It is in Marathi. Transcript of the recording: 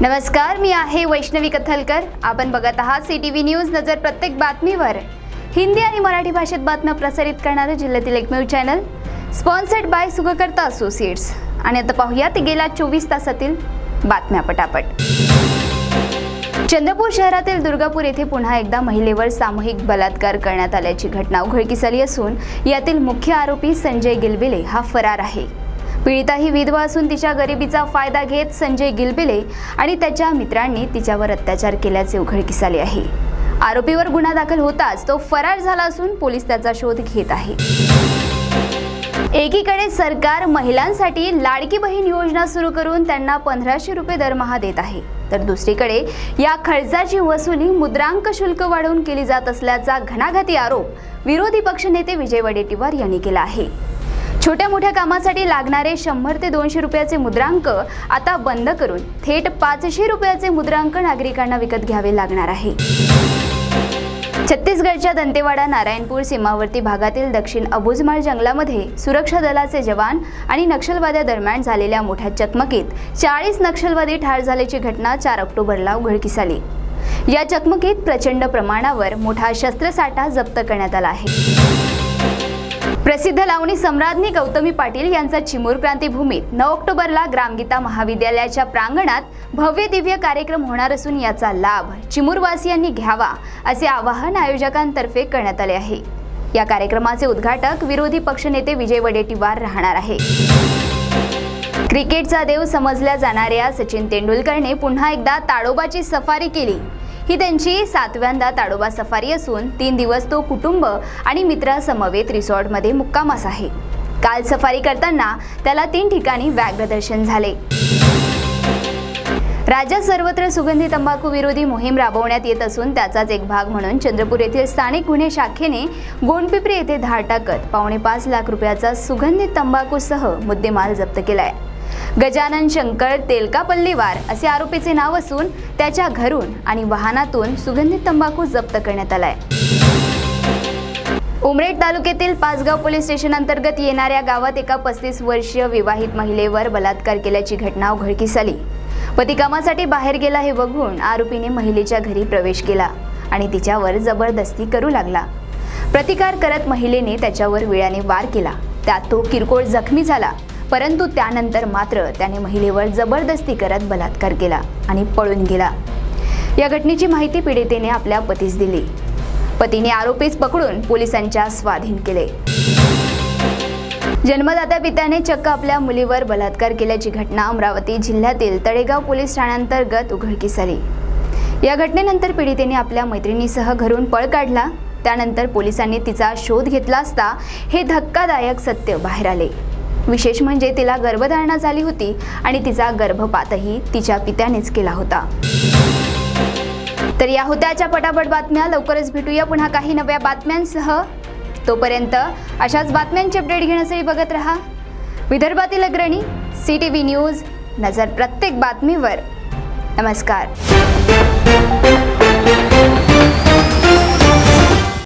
नमस्कार, मी आहे वैष्णवी कथलकर। आपण बघत आहात सीटीव्ही न्यूज नजर प्रत्येक बातमीवर। हिंदी आणि मराठी भाषेत बातम्या प्रसारित करणारे जिल्ह्यातील एकमेव channel, sponsored by Sukhkarta associates. आणि आता पाहूयात गेल्या 24 तासातील बातम्या पटापट। चंद्रपूर शहरातील दुर्गापूर येथे पुन्हा एकदा महिलेवर सामूहिक बलात्कार करण्यात आल्याची घटना उघडकीस आली असून यातील मुख्य आरोपी संजय गिलबिले हा फरार आहे। पीडिता ही विधवा असून तिच्या गरिबीचा फायदा घेत संजय गिलबिले आणि त्याच्या मित्रांनी तिच्यावर अत्याचार केल्याचे उघडकीस आले आहे। आरोपीवर गुन्हा दाखल होताच तो फरार झाला असून पोलीस त्याचा शोध घेत आहे। एकीकडे सरकार महिलांसाठी लाडकी बहीण योजना सुरू करून त्यांना 1500 रुपये दरमहा देत आहे, तर दुसरीकडे या खर्चाची वसुली मुद्रांक शुल्क वाढवून केली जात असल्याचा घणाघाती आरोप विरोधी पक्षनेते विजय वडेट्टीवार यांनी केला आहे। छोट्या मोठ्या कामासाठी लागणारे 100 ते 200 रुपयाचे मुद्रांक आता बंद करून थेट 500 रुपयाचे मुद्रांक नागरिकांना विकत घ्यावे लागणार आहे। छत्तीसगडच्या दंतेवाडा नारायणपूर सीमावर्ती भागातील दक्षिण अबुझमाळ जंगलामध्ये सुरक्षा दलाचे जवान आणि नक्षलवाद्यांदरम्यान झालेल्या मोठ्या चकमकीत 40 नक्षलवादी ठार झाल्याची घटना 4 ऑक्टोबरला उघडकीस आली। या चकमकीत प्रचंड प्रमाणावर मोठा शस्त्रसाठा जप्त करण्यात आला आहे। प्रसिद्ध लावणी सम्राज्ञी गौतमी पाटील यांचा चिमूर क्रांतीभूमीत 9 ऑक्टोबरला ग्रामगीता महाविद्यालयाच्या प्रांगणात भव्य दिव्य कार्यक्रम होणार असून याचा लाभ चिमूरवासियांनी घ्यावा असे आवाहन आयोजकांतर्फे करण्यात आले आहे। या कार्यक्रमाचे उद्घाटक विरोधी पक्षनेते विजय वडेट्टीवार राहणार आहे। क्रिकेटचा देव समजल्या जाणाऱ्या सचिन तेंडुलकरने पुन्हा एकदा ताडोबाची सफारी केली। ही त्यांची 7व्यांदा ताडोबा सफारी असून 3 दिवस तो कुटुंब आणि मित्रांसमवेत रिसॉर्टमध्ये मुक्कामास आहे। काल सफारी करताना त्याला 3 ठिकाणी व्याघ्र दर्शन झाले। राज्यात सर्वत्र सुगंधी तंबाखू विरोधी मोहीम राबवण्यात येत असून त्याचाच एक भाग म्हणून चंद्रपूर येथील स्थानिक गुन्हे शाखेने गोंडपिंपरी येथे धाड टाकत 5.5 लाख रुपयाचा सुगंधी तंबाखूसह मुद्देमाल जप्त केलाय। गजानन शंकर तेलकापल्लीवार असे आरोपीचे नाव असून त्याच्या घरून आणि वाहनातून सुगंधित तंबाखू जप्त करण्यात आलाय। उमरेड तालुक्यातील पाचगाव पोलीस स्टेशन अंतर्गत येणाऱ्या गावात एका 35 वर्षीय विवाहित महिलेवर बलात्कार केल्याची घटना उघडकीस आली। पती कामासाठी बाहेर गेला हे बघून आरोपीने महिलेच्या घरी प्रवेश केला आणि तिच्यावर जबरदस्ती करू लागला। प्रतिकार करत महिलेने त्याच्यावर विळ्याने वार केला। त्यात तो किरकोळ जखमी झाला, परंतु त्यानंतर मात्र त्याने महिलेवर जबरदस्ती करत बलात्कार केला आणि पळून गेला। या घटनेची माहिती पीडितेने आपल्या पतीस दिली। पतीने आरोपीस पकडून पोलिसांच्या स्वाधीन केले। जन्मदात्या पित्याने चक्क आपल्या मुलीवर बलात्कार केल्याची घटना अमरावती जिल्ह्यातील तळेगाव पोलीस ठाण्याअंतर्गत उघडकीस आली। या घटनेनंतर पीडितेने आपल्या मैत्रिणीसह घरून पळ काढला। त्यानंतर पोलिसांनी तिचा शोध घेतला असता हे धक्कादायक सत्य बाहेर आले। विशेष म्हणजे तिला गर्भधारणा झाली होती आणि तिचा गर्भपातही तिच्या पित्यानेच केला होता। तर या होत्या आजच्या पटापट बातम्या। लवकरच भेटूया पुन्हा काही नव्या बातम्यांसह। तोपर्यंत अशाच बातम्यांचे अपडेट घेण्यासाठी बघत रहा विदर्भातील अग्रणी सीटीव्ही न्यूज, नजर प्रत्येक बातमीवर। नमस्कार।